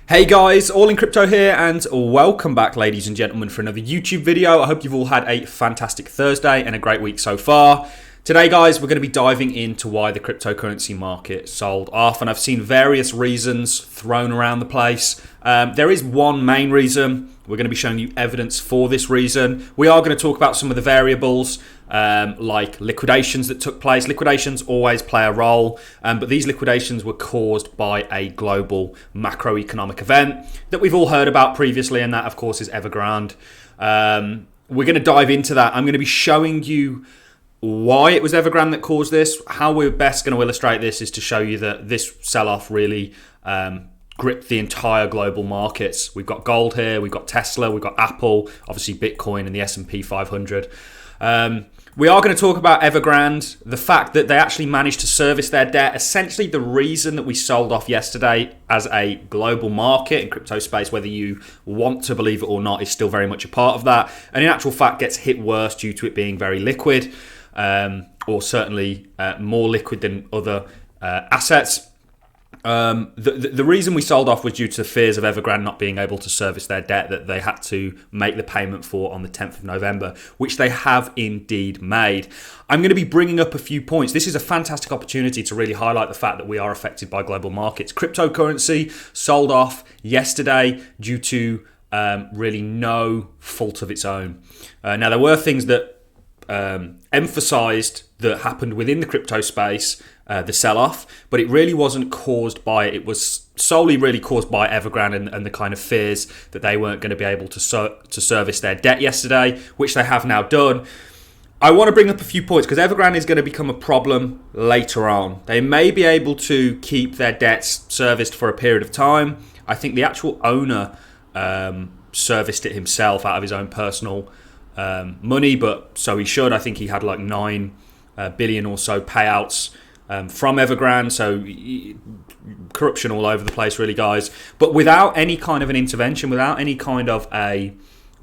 Hey guys, All in Crypto here, and welcome back, ladies and gentlemen, for another YouTube video. I hope you've all had a fantastic Thursday and a great week so far. Today, guys, we're going to be diving into why the cryptocurrency market sold off, and I've seen various reasons thrown around the place. There is one main reason. We're going to be showing you evidence for this reason. We are going to talk about some of the variables, like liquidations that took place. Liquidations always play a role, but these liquidations were caused by a global macroeconomic event that we've all heard about previously, and that, of course, is Evergrande. We're going to dive into that. I'm going to be showing you why it was Evergrande that caused this. How we're best going to illustrate this is to show you that this sell-off really gripped the entire global markets. We've got gold here, we've got Tesla, we've got Apple, obviously Bitcoin and the S&P 500. We are going to talk about Evergrande, the fact that they actually managed to service their debt. Essentially, the reason that we sold off yesterday as a global market in crypto space, whether you want to believe it or not, is still very much a part of that. And in actual fact, gets hit worse due to it being very liquid, or certainly more liquid than other assets. The reason we sold off was due to fears of Evergrande not being able to service their debt that they had to make the payment for on the 10th of November, which they have indeed made. I'm going to be bringing up a few points. This is a fantastic opportunity to really highlight the fact that we are affected by global markets. Cryptocurrency sold off yesterday due to really no fault of its own. Now, there were things that emphasized that happened within the crypto space, the sell-off, but it really wasn't caused by it. It was solely really caused by Evergrande and the kind of fears that they weren't going to be able to service their debt yesterday, which they have now done. I want to bring up a few points because Evergrande is going to become a problem later on. They may be able to keep their debts serviced for a period of time. I think the actual owner serviced it himself out of his own personal money, but so he should. I think he had like 9 billion or so payouts from Evergrande, so corruption all over the place, really, guys. But without any kind of an intervention, without any kind of a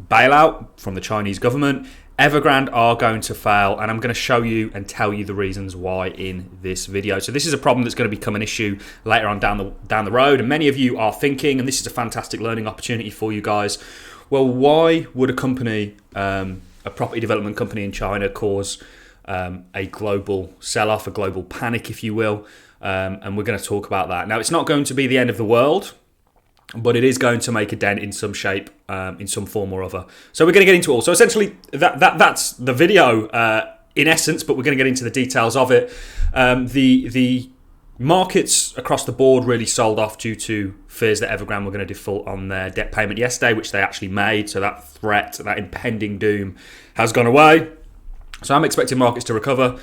bailout from the Chinese government, Evergrande are going to fail, and I'm going to show you and tell you the reasons why in this video. So this is a problem that's going to become an issue later on down the road, and many of you are thinking, and this is a fantastic learning opportunity for you guys, well, why would a company, a property development company in China, cause a global sell-off, a global panic, if you will? And we're going to talk about that. Now, it's not going to be the end of the world, but it is going to make a dent in some shape, in some form or other. So we're going to get into it all. So essentially, that's the video in essence, but we're going to get into the details of it. The markets across the board really sold off due to fears that Evergrande were going to default on their debt payment yesterday, which they actually made. So that threat, that impending doom has gone away. So I'm expecting markets to recover.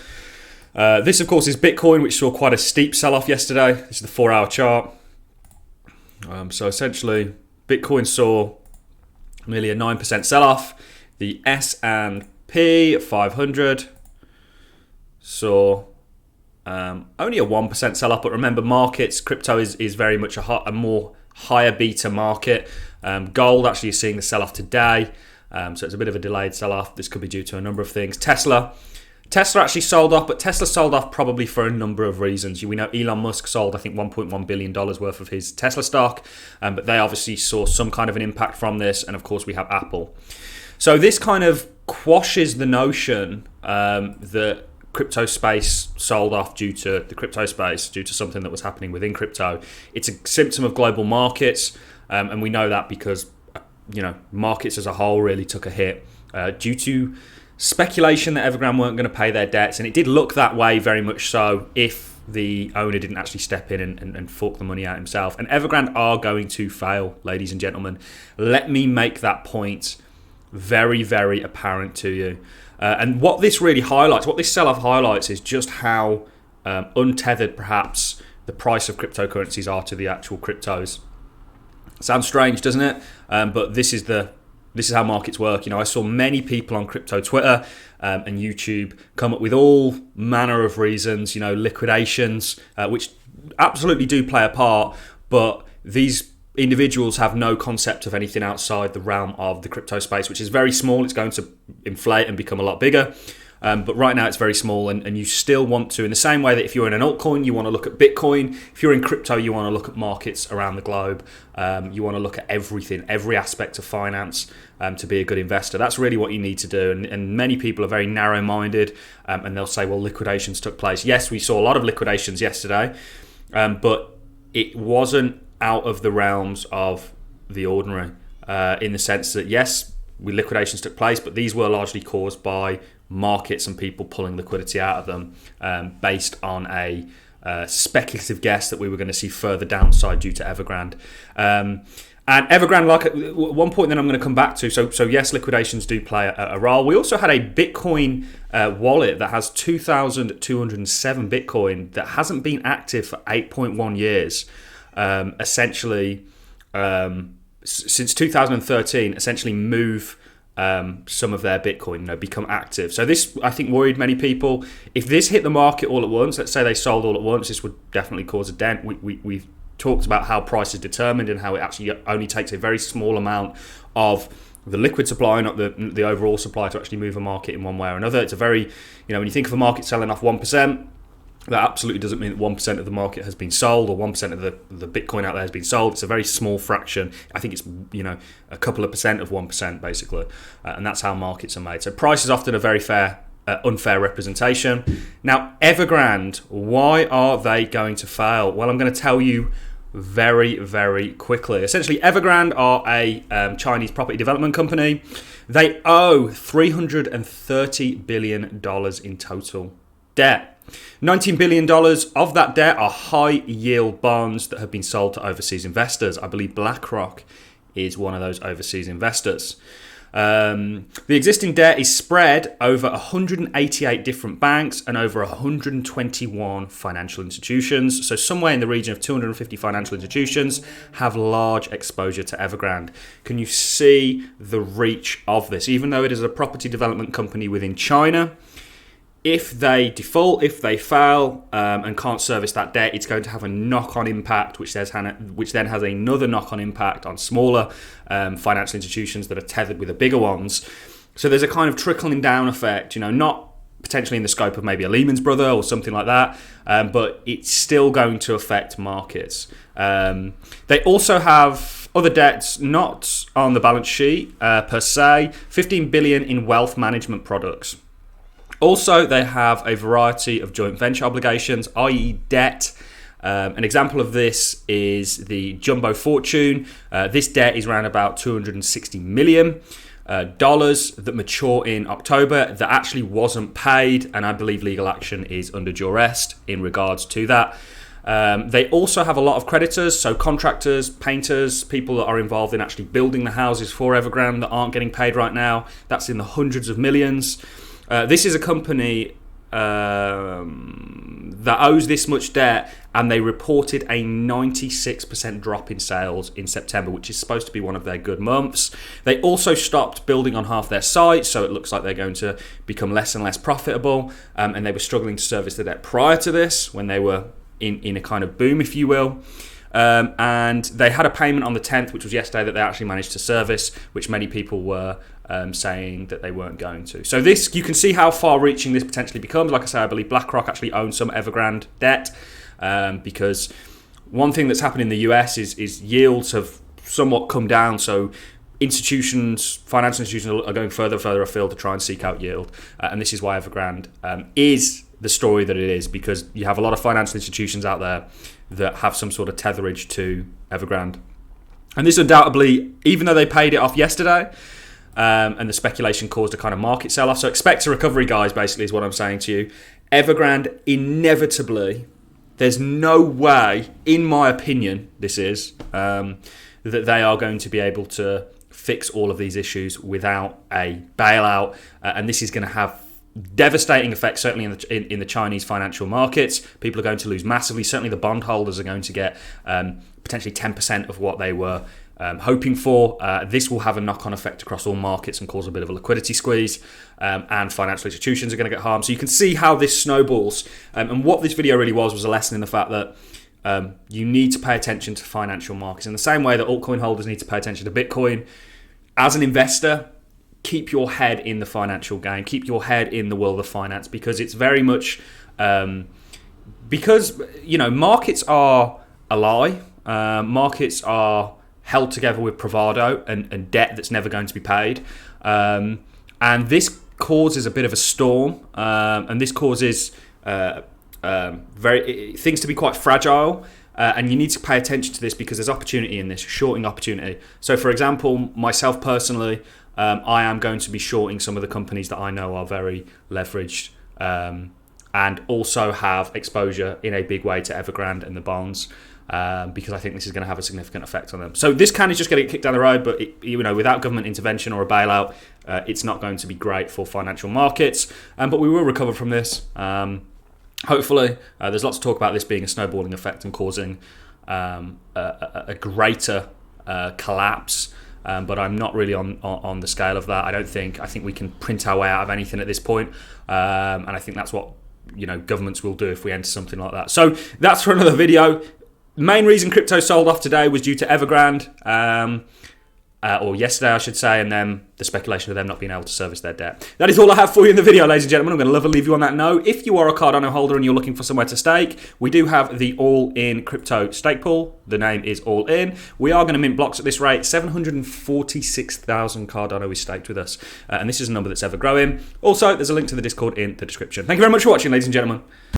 This, of course, is Bitcoin, which saw quite a steep sell-off yesterday. This is the 4-hour chart. So essentially, Bitcoin saw nearly a 9% sell-off. The S&P 500 saw only a 1% sell-off, but remember, markets, crypto is very much a more higher beta market. Gold actually is seeing the sell-off today, so it's a bit of a delayed sell-off. This could be due to a number of things. Tesla actually sold off, but Tesla sold off probably for a number of reasons. We know Elon Musk sold, I think, $1.1 billion worth of his Tesla stock, but they obviously saw some kind of an impact from this, and of course we have Apple. So this kind of quashes the notion that crypto space sold off due to the crypto space, due to something that was happening within crypto. It's a symptom of global markets, and we know that because markets as a whole really took a hit due to speculation that Evergrande weren't going to pay their debts, and it did look that way very much so if the owner didn't actually step in and fork the money out himself. And Evergrande are going to fail, ladies and gentlemen. Let me make that point very, very apparent to you. And what this really highlights, what this sell-off highlights, is just how untethered perhaps the price of cryptocurrencies are to the actual cryptos. Sounds strange, doesn't it? But this is how markets work. I saw many people on crypto Twitter and YouTube come up with all manner of reasons, liquidations, which absolutely do play a part, but these individuals have no concept of anything outside the realm of the crypto space, which is very small. It's going to inflate and become a lot bigger. But right now it's very small, and you still want to, in the same way that if you're in an altcoin, you want to look at Bitcoin. If you're in crypto, you want to look at markets around the globe. You want to look at everything, every aspect of finance to be a good investor. That's really what you need to do. And many people are very narrow-minded, and they'll say, well, liquidations took place. Yes, we saw a lot of liquidations yesterday, but it wasn't out of the realms of the ordinary, in the sense that, yes, liquidations took place, but these were largely caused by markets and people pulling liquidity out of them, based on a speculative guess that we were going to see further downside due to Evergrande. And Evergrande, like one point that I'm going to come back to, so yes, liquidations do play a role. We also had a Bitcoin wallet that has 2,207 Bitcoin that hasn't been active for 8.1 years, essentially since 2013, essentially move some of their Bitcoin, become active. So this, I think, worried many people. If this hit the market all at once, let's say they sold all at once, this would definitely cause a dent. We've talked about how price is determined and how it actually only takes a very small amount of the liquid supply, not the overall supply, to actually move a market in one way or another. It's a very, when you think of a market selling off 1%, that absolutely doesn't mean that 1% of the market has been sold, or 1% of the Bitcoin out there has been sold. It's a very small fraction. I think it's, a couple of percent of 1%, basically. And that's how markets are made. So price is often a very unfair representation. Now, Evergrande, why are they going to fail? Well, I'm going to tell you very, very quickly. Essentially, Evergrande are a Chinese property development company. They owe $330 billion in total debt. $19 billion of that debt are high-yield bonds that have been sold to overseas investors. I believe BlackRock is one of those overseas investors. The existing debt is spread over 188 different banks and over 121 financial institutions. So somewhere in the region of 250 financial institutions have large exposure to Evergrande. Can you see the reach of this? Even though it is a property development company within China, if they default, if they fail, and can't service that debt, it's going to have a knock-on impact, which then has another knock-on impact on smaller financial institutions that are tethered with the bigger ones. So there's a kind of trickling down effect, not potentially in the scope of maybe a Lehman Brothers or something like that, but it's still going to affect markets. They also have other debts not on the balance sheet per se, $15 billion in wealth management products. Also, they have a variety of joint venture obligations, i.e. debt. An example of this is the Jumbo Fortune. This debt is around about $260 million that mature in October that actually wasn't paid, and I believe legal action is under duress in regards to that. They also have a lot of creditors, so contractors, painters, people that are involved in actually building the houses for Evergrande that aren't getting paid right now. That's in the hundreds of millions. This is a company that owes this much debt, and they reported a 96% drop in sales in September, which is supposed to be one of their good months. They also stopped building on half their site, so it looks like they're going to become less and less profitable, and they were struggling to service the debt prior to this, when they were in a kind of boom, if you will. And they had a payment on the 10th, which was yesterday, that they actually managed to service, which many people were saying that they weren't going to. So this, you can see how far-reaching this potentially becomes. Like I say, I believe BlackRock actually owns some Evergrande debt, because one thing that's happened in the US is yields have somewhat come down. So institutions, financial institutions, are going further and further afield to try and seek out yield. And this is why Evergrande is the story that it is, because you have a lot of financial institutions out there that have some sort of tetherage to Evergrande. And this undoubtedly, even though they paid it off yesterday, and the speculation caused a kind of market sell-off. So expect a recovery, guys, basically, is what I'm saying to you. Evergrande, inevitably, there's no way, in my opinion, this is, that they are going to be able to fix all of these issues without a bailout. And this is going to have devastating effects, certainly in the Chinese financial markets. People are going to lose massively. Certainly the bondholders are going to get potentially 10% of what they were hoping for. This will have a knock-on effect across all markets and cause a bit of a liquidity squeeze, and financial institutions are going to get harmed. So you can see how this snowballs. And what this video really was a lesson in the fact that you need to pay attention to financial markets in the same way that altcoin holders need to pay attention to Bitcoin. As an investor, keep your head in the financial game, keep your head in the world of finance, because it's very much because markets are a lie. Markets are held together with bravado and debt that's never going to be paid, and this causes a bit of a storm, and this causes things to be quite fragile. And you need to pay attention to this because there's opportunity in this, shorting opportunity. So, for example, myself personally, I am going to be shorting some of the companies that I know are very leveraged and also have exposure in a big way to Evergrande and the bonds, because I think this is going to have a significant effect on them. So this can is just going to get kicked down the road, but without government intervention or a bailout, it's not going to be great for financial markets. But we will recover from this. Hopefully, there's lots to talk about this being a snowballing effect and causing a greater collapse. But I'm not really on the scale of that. I think we can print our way out of anything at this point, and I think that's what governments will do if we enter something like that. So that's for another video. Main reason crypto sold off today was due to Evergrande, or yesterday I should say, and then the speculation of them not being able to service their debt. That is all I have for you in the video, ladies and gentlemen. I'm going to love and leave you on that note. If you are a Cardano holder and you're looking for somewhere to stake, we do have the all-in crypto stake pool. The name is all-in. We are going to mint blocks at this rate. 746,000 Cardano is staked with us, and this is a number that's ever growing. Also, there's a link to the Discord in the description. Thank you very much for watching, ladies and gentlemen.